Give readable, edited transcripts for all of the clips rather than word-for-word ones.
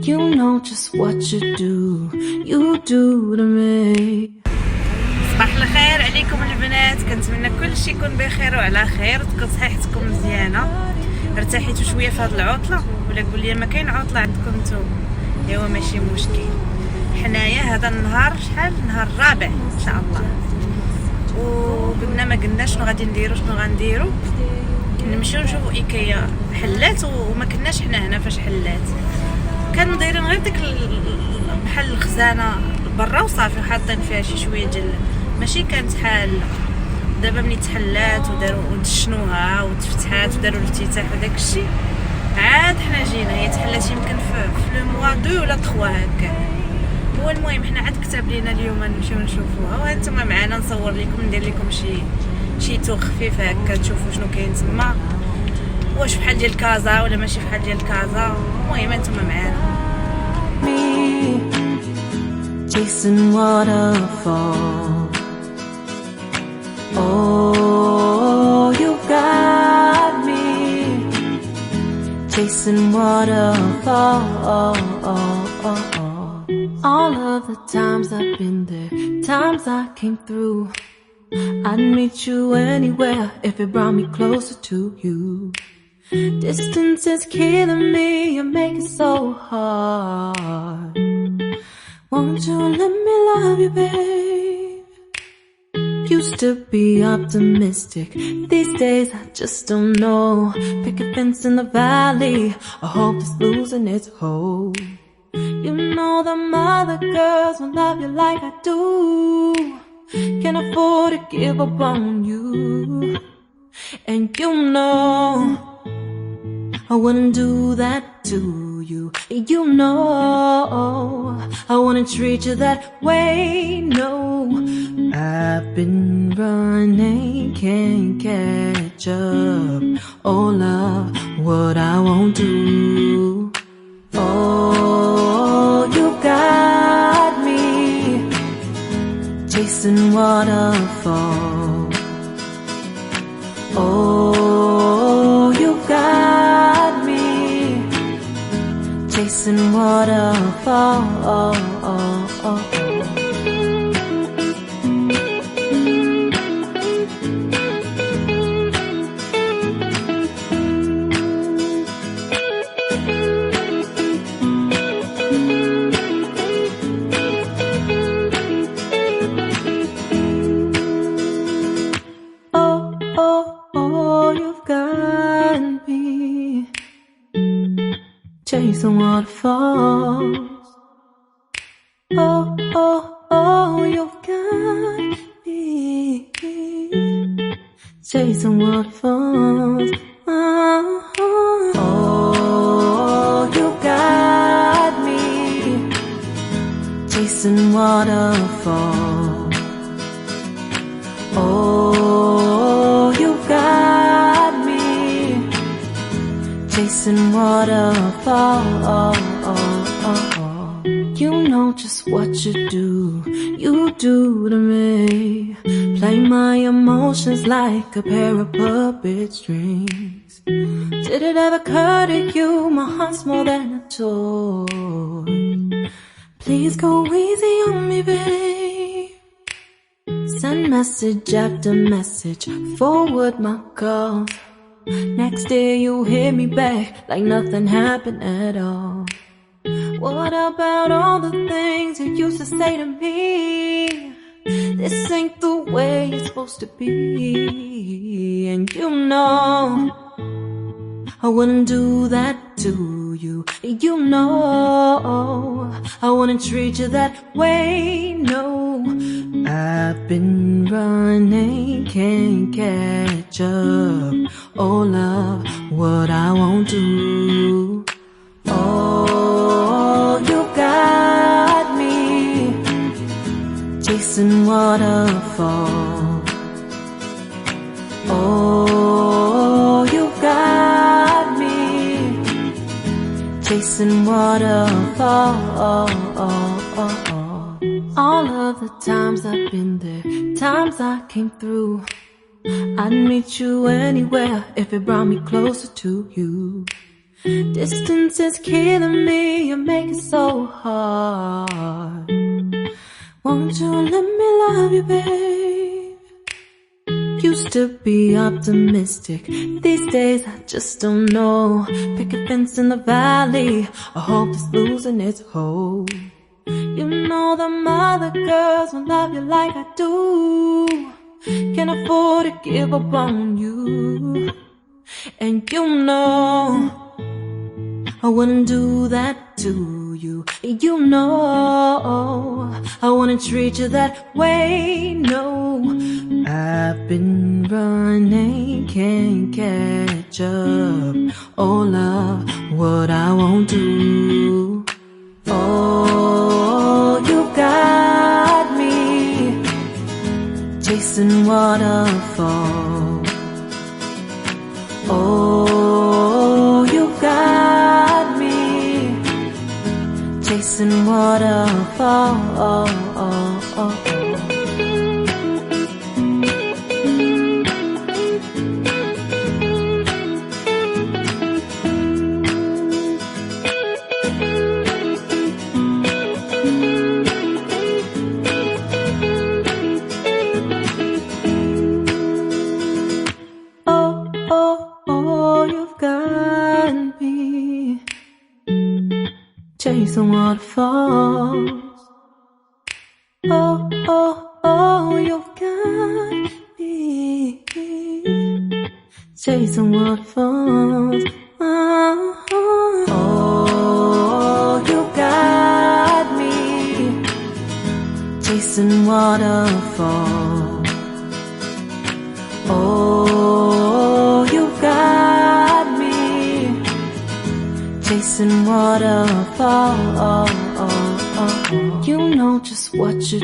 You know just what you do to me. صباح الخير عليكم البنات، كنتمنى كل شيء يكون بخير وعلى خير وتكون صحتكم مزيانه. ارتحيتوا شويه في هذه العطله ولا قول لي ما كاين عطله عندكم نتوما؟ ايوا ماشي مشكل، حنايا هذا النهار شحال النهار الرابع ان شاء الله، وقلنا ما قلناش شنو غادي نديرو شنو غنديرو. نمشيو نشوفوا ايكيا حلات وما كناش حنا هنا فاش حلات، كانوا دايرين غير ديك بحال الخزانه برا وصافي حاطين فيها شي شويه ديال ماشي كانت حاله. دابا ملي تحلات وداروا ودشنوها وتفتحات وداروا الافتتاح وداك الشيء عاد حنا جينا. هي تحلات يمكن في لو موا 2 ولا 3 هكا. هو المهم حنا عاد كتب لينا اليوم نمشيو نشوفوها وانتم معنا، نصور لكم ندير لكم شي تو خفيف هكا تشوفوا شنو كاين تما، واش بحال ديال كازا ولا ماشي بحال ديال كازا. المهم انتم معنا. Chasing waterfall. Oh, you got me chasing waterfall. All of the times I've been there, times I came through. I'd meet you anywhere if it brought me closer to you. Distance is killing me, you make it so hard. Won't you let me love you, babe? Used to be optimistic, these days I just don't know. Pick a fence in the valley, I hope it's losing its hold. You know them other girls won't love you like I do. Can't afford to give up on you. And you know I wouldn't do that to you. You know I wouldn't treat you that way, no. I've been running, can't catch up. Oh love, what I won't do. Oh, you got me chasing waterfall. Oh, you got me chasing waterfall. Chasing waterfalls. Oh, oh, oh, you've got me chasing waterfalls. Oh, oh, you got me chasing waterfalls. Oh, you got me chasing waterfall. You know just what you do to me. Play my emotions like a pair of puppet strings. Did it ever occur to you my heart's more than a toy? Please go easy on me, babe. Send message after message, forward my calls. Next day you hit me back like nothing happened at all. What about all the things you used to say to me? This ain't the way it's supposed to be. And you know I wouldn't do that to you. You know I wouldn't treat you that way, no. I've been running, can't catch up. Oh love, what I won't do. Oh, you got me chasing waterfall. Oh, you got me chasing waterfall. All of the times I've been there, times I came through. I'd meet you anywhere if it brought me closer to you. Distance is killing me, you make it so hard. Won't you let me love you, babe? Used to be optimistic, these days I just don't know. Pick a fence in the valley, I hope it's losing its hold. You know that other girls won't love you like I do. Can't afford to give up on you. And you know I wouldn't do that to you. You know I wouldn't treat you that way, no. I've been running, can't catch up. Oh love, what I won't do. Oh, you got me chasing waterfalls. Oh, you got me chasing waterfalls. Chasing waterfalls. Oh, oh, oh, you've got me chasing waterfalls. Oh, oh, you got me chasing waterfalls. Oh, you got me chasing waterfalls. You know just what you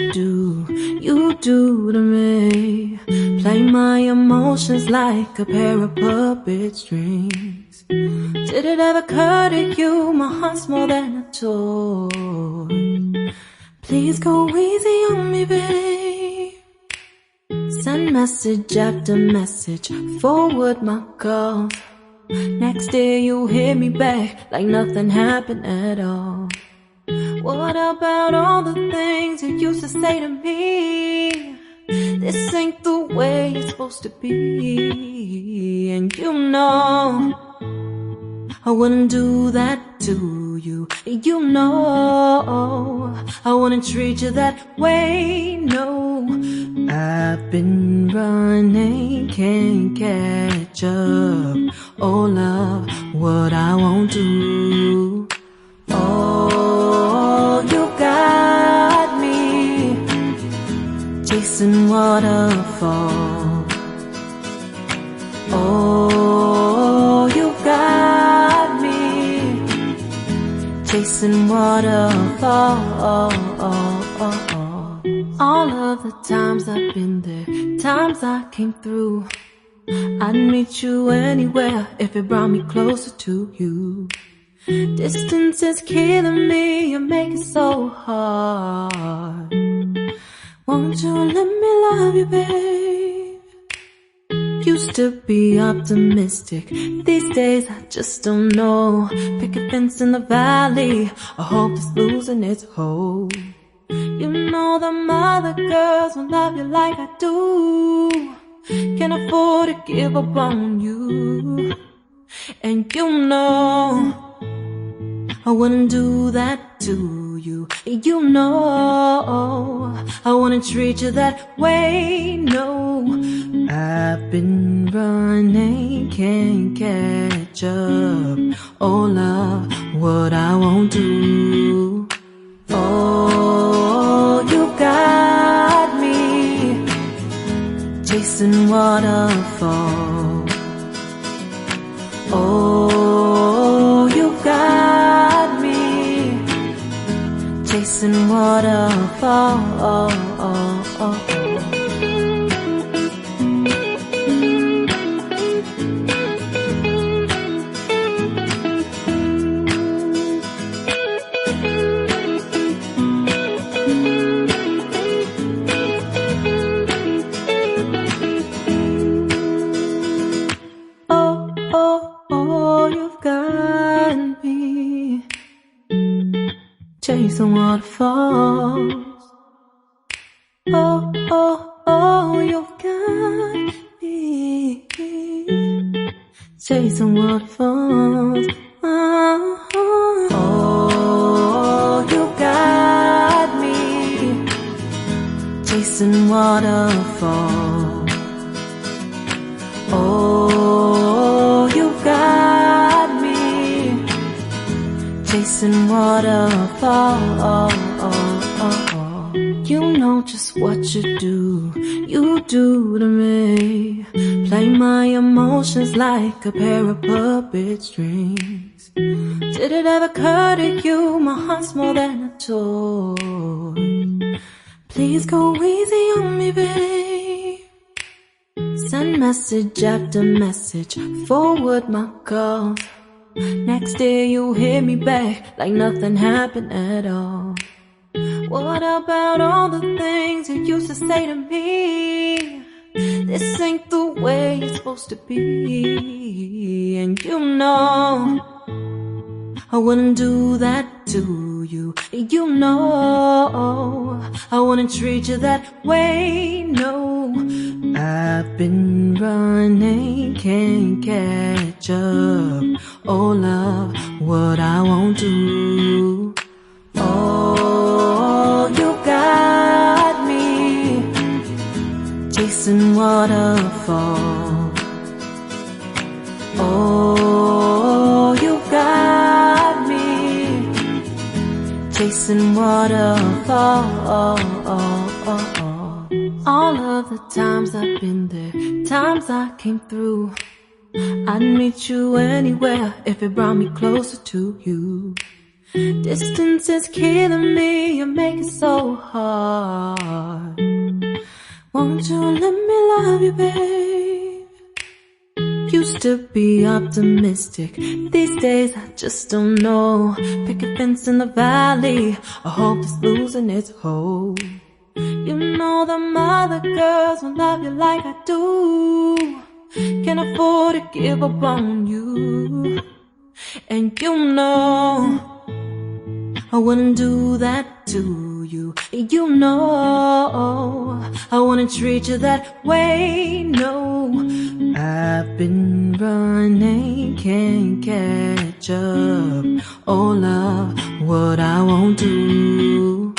do to me. Play my emotions like a pair of puppet strings. Did it ever occur to you my heart's more than a toy? Please go easy on me, babe. Send message after message, forward my calls. Next day you hit me back like nothing happened at all. What about all the things you used to say to me? This ain't the way it's supposed to be. And you know I wouldn't do that to you. You know I wouldn't treat you that way, no. I've been running, can't catch up. Oh love, what I won't do. Oh, you got me chasing waterfalls. Oh, you got me chasing waterfalls. All of the times I've been there, times I came through, I'd meet you anywhere if it brought me closer to you. Distance is killing me, you make it so hard. Won't you let me love you, babe? Used to be optimistic, these days I just don't know. Pick a fence in the valley, I hope it's losing its hold. You know that other girls won't love you like I do. Can't afford to give up on you. And you know I wouldn't do that to you. You know I wouldn't treat you that way, no. I've been running, can't catch up. Oh love, what I won't do. Oh, you got me chasing waterfalls. Oh, you got me chasing waterfalls. Oh, oh, oh, you've got got me chasing waterfalls. Oh, oh, oh, you got me chasing waterfalls. Oh, oh, you got me chasing waterfalls. Oh, you got me chasing waterfalls. You know just what you do to me. Play my emotions like a pair of puppet strings. Did it ever occur to you my heart's more than a toy? Please go easy on me, babe. Send message after message, forward my calls. Next day you hit me back like nothing happened at all. What about all the things you used to say to me? This ain't the way it's supposed to be. And you know I wouldn't do that to you. You know I wouldn't treat you that way, no. I've been running, can't catch up. Oh love, what I won't do. Oh, you got me chasing waterfalls. Oh, you got me chasing waterfalls. All of the times I've been there, times I came through, I'd meet you anywhere if it brought me closer to you. Distance is killing me, you make it so hard. Won't you let me love you, babe? Used to be optimistic, these days I just don't know. Pick a fence in the valley, I hope it's losing its hold. You know them other girls won't love you like I do. Can't afford to give up on you. And you know I wouldn't do that to you. You know I wouldn't treat you that way, no. I've been running, can't catch up. Oh love, what I won't do.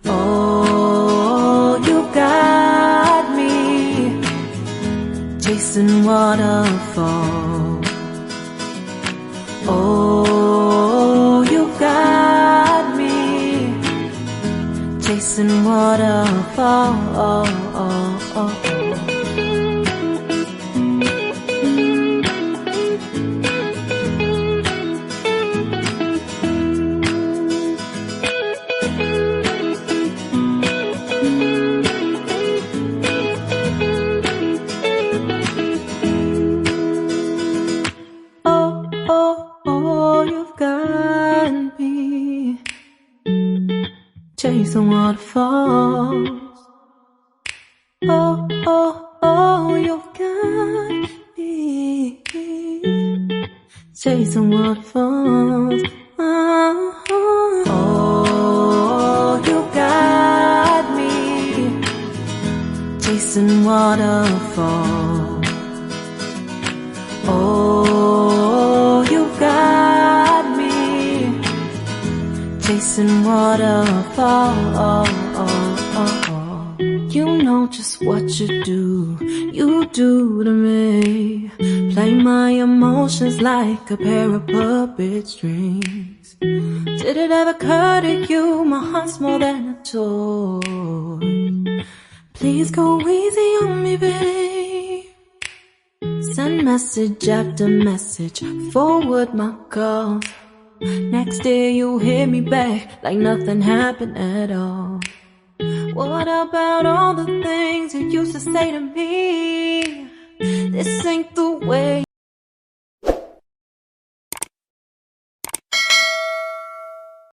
Oh, you got me chasing waterfalls. Oh, you got me chasing waterfalls. Chasing waterfalls. Oh, oh, oh, you got me chasing waterfalls. Oh, oh, you got me chasing waterfalls. Oh, you got me chasing waterfalls. You know just what you do to me. Play my emotions like a pair of puppet strings. Did it ever occur to you my heart's more than a toy? Please go easy on me, babe. Send message after message, forward my calls. Next day you hit me back like nothing happened at all. What about all the things you used to say to me? This ain't the way